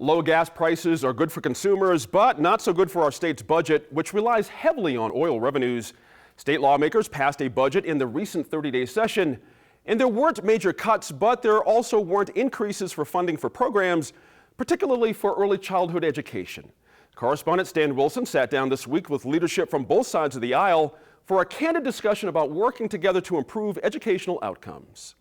Low gas prices are good for consumers, but not so good for our state's budget, which relies heavily on oil revenues. State lawmakers passed a budget in the recent 30-day session, and there weren't major cuts, but there also weren't increases for funding for programs, particularly for early childhood education. Correspondent Stan Wilson sat down this week with leadership from both sides of the aisle for a candid discussion about working together to improve educational outcomes.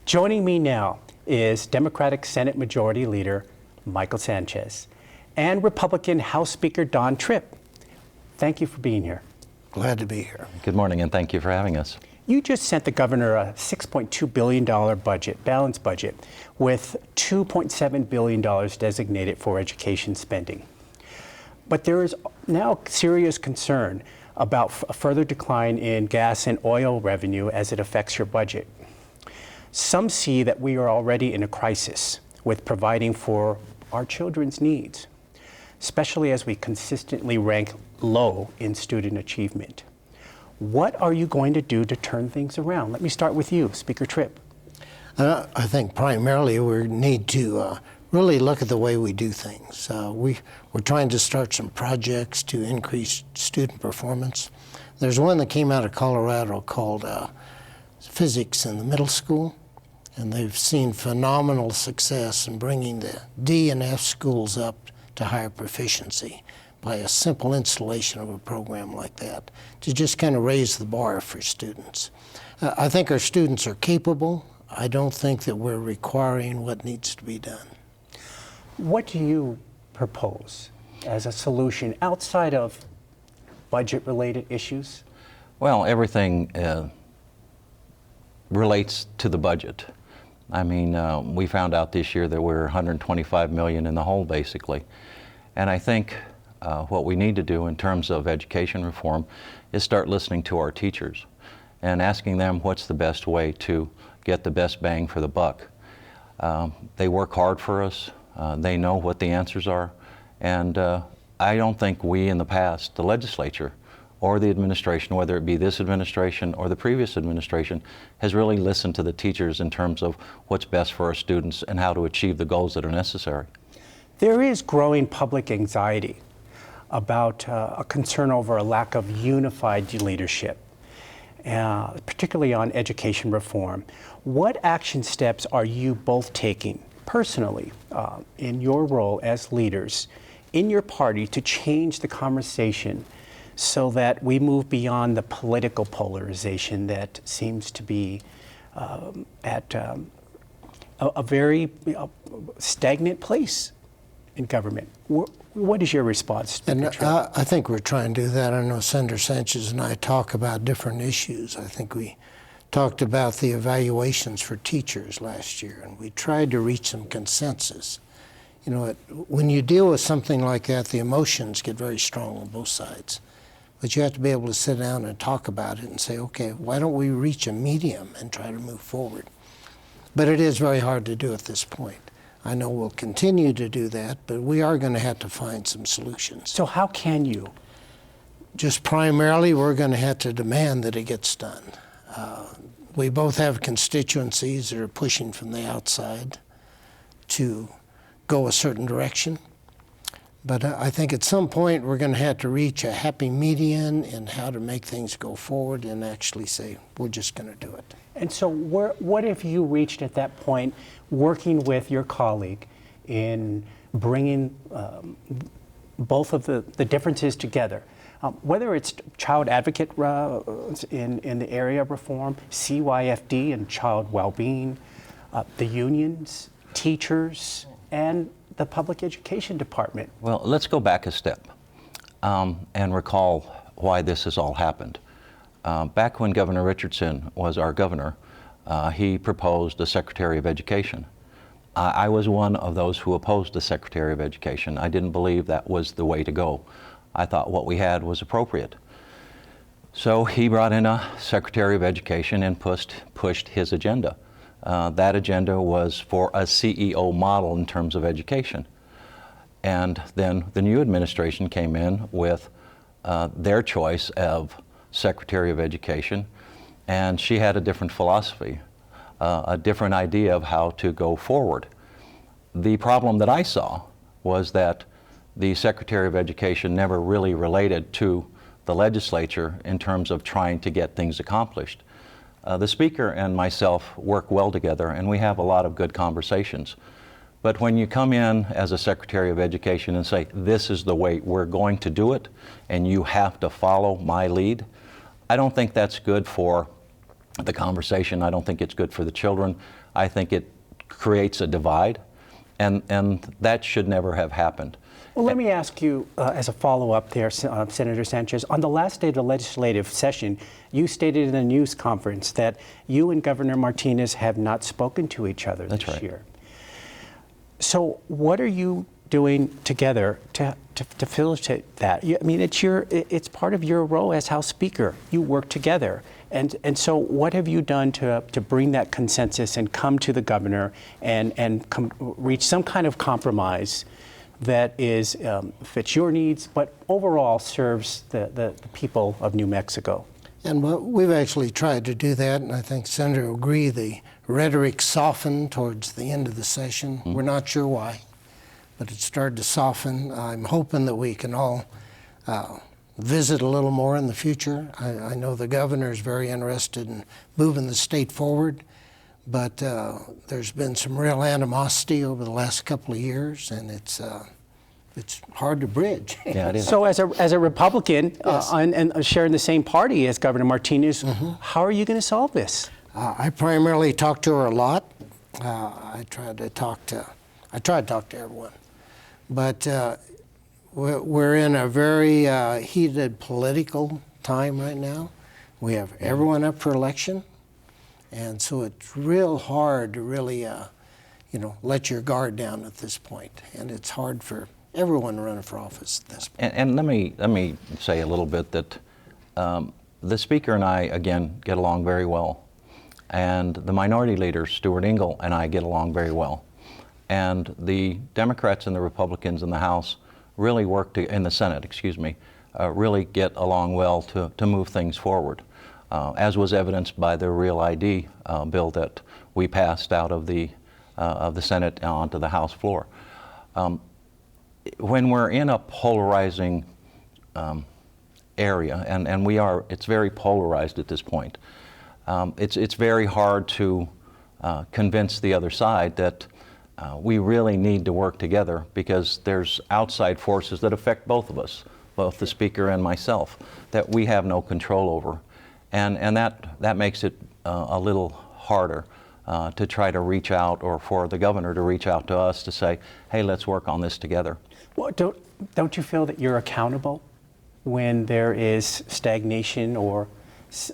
Joining me now is Democratic Senate Majority Leader Michael Sanchez and Republican House Speaker Don Tripp. Thank you for being here. Glad to be here. Good morning, and thank you for having us. You just sent the governor a $6.2 billion budget, balanced budget, with $2.7 billion designated for education spending. But there is now serious concern about a further decline in gas and oil revenue as it affects your budget. Some see that we are already in a crisis with providing for our children's needs, especially as we consistently rank low in student achievement. What are you going to do to turn things around? Let me start with you, Speaker Tripp. I think primarily we need to really look at the way we do things. We're trying to start some projects to increase student performance. There's one that came out of Colorado called Physics in the Middle School, and they've seen phenomenal success in bringing the D and F schools up to higher proficiency by a simple installation of a program like that to just kind of raise the bar for students. I think our students are capable. I don't think that we're requiring what needs to be done. What do you propose as a solution outside of budget-related issues? Well, everything relates to the budget. I mean, we found out this year that we're $125 million in the hole, basically. And I think what we need to do in terms of education reform is start listening to our teachers and asking them what's the best way to get the best bang for the buck. They work hard for us. They know what the answers are. And I don't think we in the past, the legislature, or the administration, whether it be this administration or the previous administration, has really listened to the teachers in terms of what's best for our students and how to achieve the goals that are necessary. There is growing public anxiety about a concern over a lack of unified leadership, particularly on education reform. What action steps are you both taking personally in your role as leaders in your party to change the conversation so that we move beyond the political polarization that seems to be at a very stagnant place in government? What is your response? And I think we're trying to do that. I know Senator Sanchez and I talk about different issues. I think we talked about the evaluations for teachers last year, and we tried to reach some consensus. You know, when you deal with something like that, the emotions get very strong on both sides. But you have to be able to sit down and talk about it and say, okay, why don't we reach a medium and try to move forward? But it is very hard to do at this point. I know we'll continue to do that, but we are going to have to find some solutions. So how can you? Just primarily, we're going to have to demand that it gets done. We both have constituencies that are pushing from the outside to go a certain direction. But I think at some point we're going to have to reach a happy median in how to make things go forward and actually say, we're just going to do it. And so what have you reached at that point, working with your colleague in bringing both of the differences together? Whether it's child advocate in the area of reform, CYFD and child well-being, the unions, teachers, and the public education department. Well, let's go back a step and recall why this has all happened. Back when Governor Richardson was our governor, he proposed a Secretary of Education. I was one of those who opposed the Secretary of Education. I didn't believe that was the way to go. I thought what we had was appropriate. So he brought in a Secretary of Education and pushed his agenda. That agenda was for a CEO model in terms of education. And then the new administration came in with their choice of Secretary of Education, and she had a different philosophy, a different idea of how to go forward. The problem that I saw was that the Secretary of Education never really related to the legislature in terms of trying to get things accomplished. The Speaker and myself work well together, and we have a lot of good conversations. But when you come in as a Secretary of Education and say, this is the way we're going to do it, and you have to follow my lead, I don't think that's good for the conversation. I don't think it's good for the children. I think it creates a divide, and that should never have happened. Well, let me ask you, as a follow-up there, Senator Sanchez, on the last day of the legislative session, you stated in a news conference that you and Governor Martinez have not spoken to each other That's this right. year. So what are you doing together to facilitate that? I mean, it's part of your role as House Speaker. You work together. And so what have you done to bring that consensus and come to the governor and reach some kind of compromise that is fits your needs, but overall serves the people of New Mexico? And we've actually tried to do that, and I think Senator will agree the rhetoric softened towards the end of the session. We're not sure why, but it started to soften. I'm hoping that we can all visit a little more in the future. I know the governor is very interested in moving the state forward, but there's been some real animosity over the last couple of years, and it's hard to bridge. Yeah, it is. So as a Republican Yes. and sharing the same party as Governor Martinez, how are you going to solve this? I primarily talk to her a lot. I try to talk to everyone, but we're in a very heated political time right now. We have everyone up for election, and so it's real hard to really, let your guard down at this point, and it's hard for everyone running for office at this point. And let me say a little bit that the Speaker and I, again, get along very well. And the Minority Leader, Stuart Engel, and I get along very well. And the Democrats and the Republicans in the House really in the Senate, really get along well to move things forward, as was evidenced by the Real ID bill that we passed out of the Senate onto the House floor. When we're in a polarizing area, and it's very polarized at this point, it's very hard to convince the other side that we really need to work together, because there's outside forces that affect both of us, both the Speaker and myself, that we have no control over. And that makes it a little harder to try to reach out, or for the governor to reach out to us to say, hey, let's work on this together. Well, don't you feel that you're accountable when there is stagnation or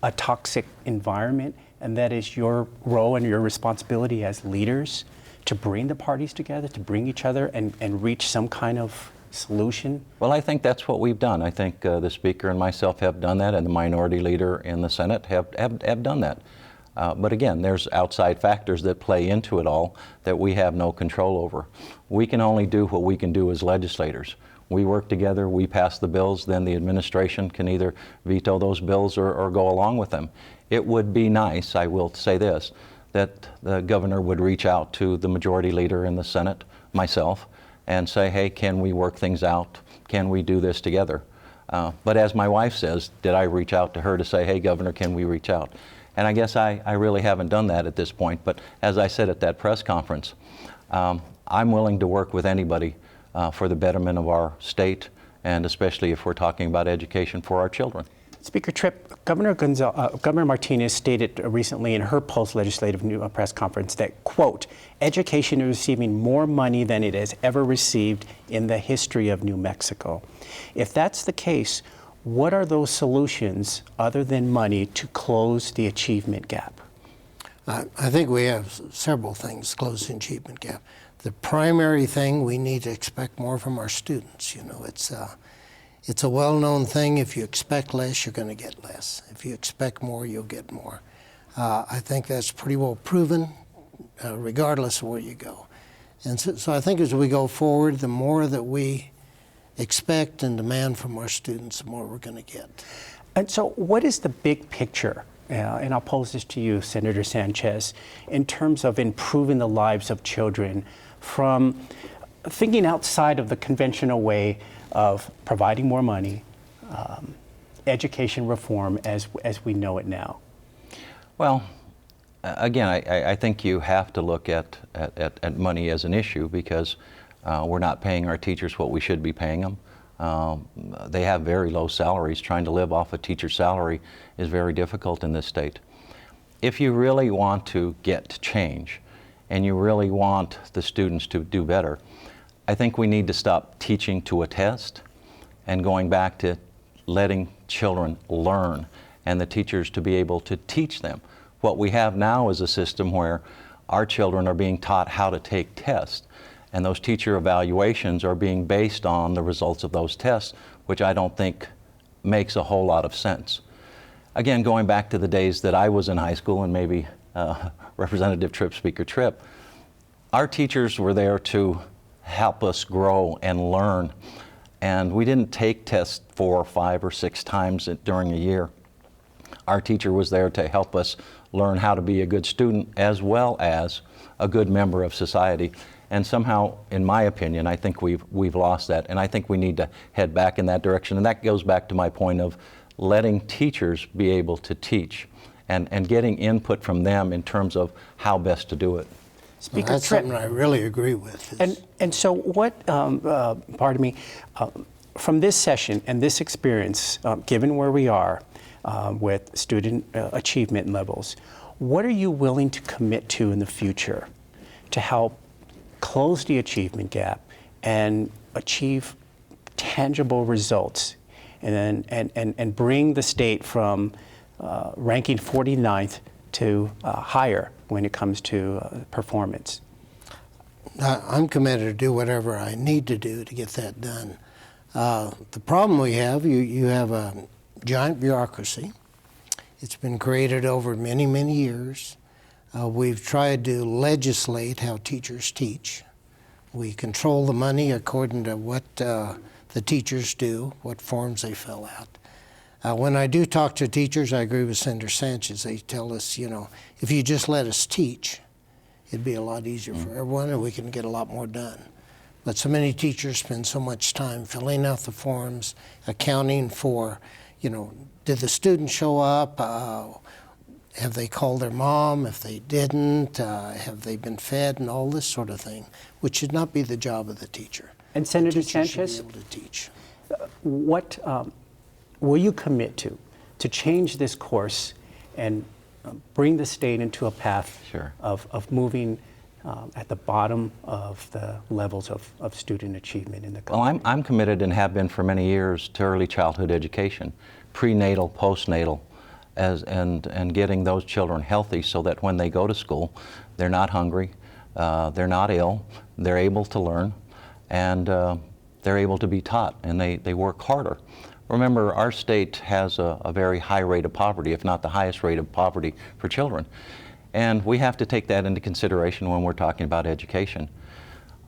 a toxic environment, and that is your role and your responsibility as leaders to bring the parties together, to bring each other and reach some kind of solution? Well, I think that's what we've done. I think the Speaker and myself have done that, and the Minority Leader in the Senate have done that. But again, there's outside factors that play into it all that we have no control over. We can only do what we can do as legislators. We work together, we pass the bills, then the administration can either veto those bills or go along with them. It would be nice, I will say this, that the governor would reach out to the Majority Leader in the Senate, myself, and say, hey, can we work things out? Can we do this together? But as my wife says, did I reach out to her to say, hey, Governor, can we reach out? And I guess I really haven't done that at this point. But as I said at that press conference, I'm willing to work with anybody for the betterment of our state, and especially if we're talking about education for our children. Speaker Tripp, Governor Martinez stated recently in her post-legislative press conference that, quote, education is receiving more money than it has ever received in the history of New Mexico. If that's the case, what are those solutions other than money to close the achievement gap? I think we have several things to close the achievement gap. The primary thing, we need to expect more from our students. It's a well-known thing. If you expect less, you're going to get less. If you expect more, you'll get more. I think that's pretty well proven, regardless of where you go. And so I think as we go forward, the more that we expect and demand from our students, the more we're going to get. And so what is the big picture and I'll pose this to you, Senator Sanchez, in terms of improving the lives of children from thinking outside of the conventional way of providing more money, education reform as we know it now? Well, again, I think you have to look at money as an issue because we're not paying our teachers what we should be paying them. They have very low salaries. Trying to live off a teacher's salary is very difficult in this state. If you really want to get change and you really want the students to do better, I think we need to stop teaching to a test and going back to letting children learn and the teachers to be able to teach them. What we have now is a system where our children are being taught how to take tests, and those teacher evaluations are being based on the results of those tests, which I don't think makes a whole lot of sense. Again, going back to the days that I was in high school, and maybe Representative Tripp, Speaker Tripp, our teachers were there to help us grow and learn, and we didn't take tests 4 or 5 or 6 times during a year. Our teacher was there to help us learn how to be a good student as well as a good member of society. And somehow, in my opinion, I think we've lost that, and I think we need to head back in that direction. And that goes back to my point of letting teachers be able to teach and getting input from them in terms of how best to do it. Speaker That's Tripp, something I really agree with. and so what, pardon me, from this session and this experience, given where we are with student achievement levels, what are you willing to commit to in the future to help close the achievement gap and achieve tangible results and bring the state from ranking 49th to higher when it comes to performance? I'm committed to do whatever I need to do to get that done. The problem we have, you have a giant bureaucracy. It's been created over many, many years. We've tried to legislate how teachers teach. We control the money according to what the teachers do, what forms they fill out. When I do talk to teachers, I agree with Senator Sanchez. They tell us, you know, if you just let us teach, it'd be a lot easier for everyone and we can get a lot more done. But so many teachers spend so much time filling out the forms, accounting for, you know, did the student show up? Have they called their mom? If they didn't, have they been fed, and all this sort of thing, which should not be the job of the teacher. And Senator The teacher Sanchez, should be able to teach. what will you commit to change this course and bring the state into a path Sure. of moving at the bottom of the levels of student achievement in the country? Well, I'm committed and have been for many years to early childhood education, prenatal, postnatal, and getting those children healthy so that when they go to school, they're not hungry, they're not ill, they're able to learn, and they're able to be taught, and they work harder. Remember, our state has a very high rate of poverty, if not the highest rate of poverty for children. And we have to take that into consideration when we're talking about education.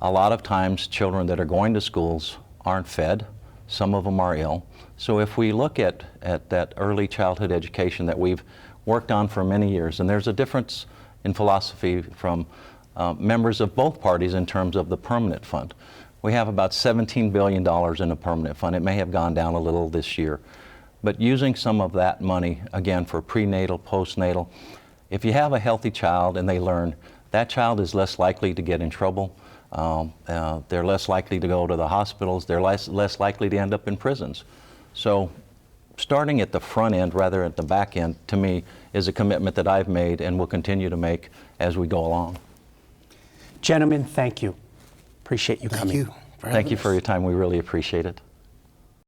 A lot of times, children that are going to schools aren't fed. Some of them are ill. So if we look at that early childhood education that we've worked on for many years, and there's a difference in philosophy from members of both parties in terms of the permanent fund. We have about $17 billion in a permanent fund. It may have gone down a little this year. But using some of that money, again, for prenatal, postnatal, if you have a healthy child and they learn, that child is less likely to get in trouble. They're less likely to go to the hospitals. They're less likely to end up in prisons. So starting at the front end rather than at the back end, to me, is a commitment that I've made and will continue to make as we go along. Gentlemen, thank you. Appreciate you coming. Thank you. Thank you for your time. We really appreciate it.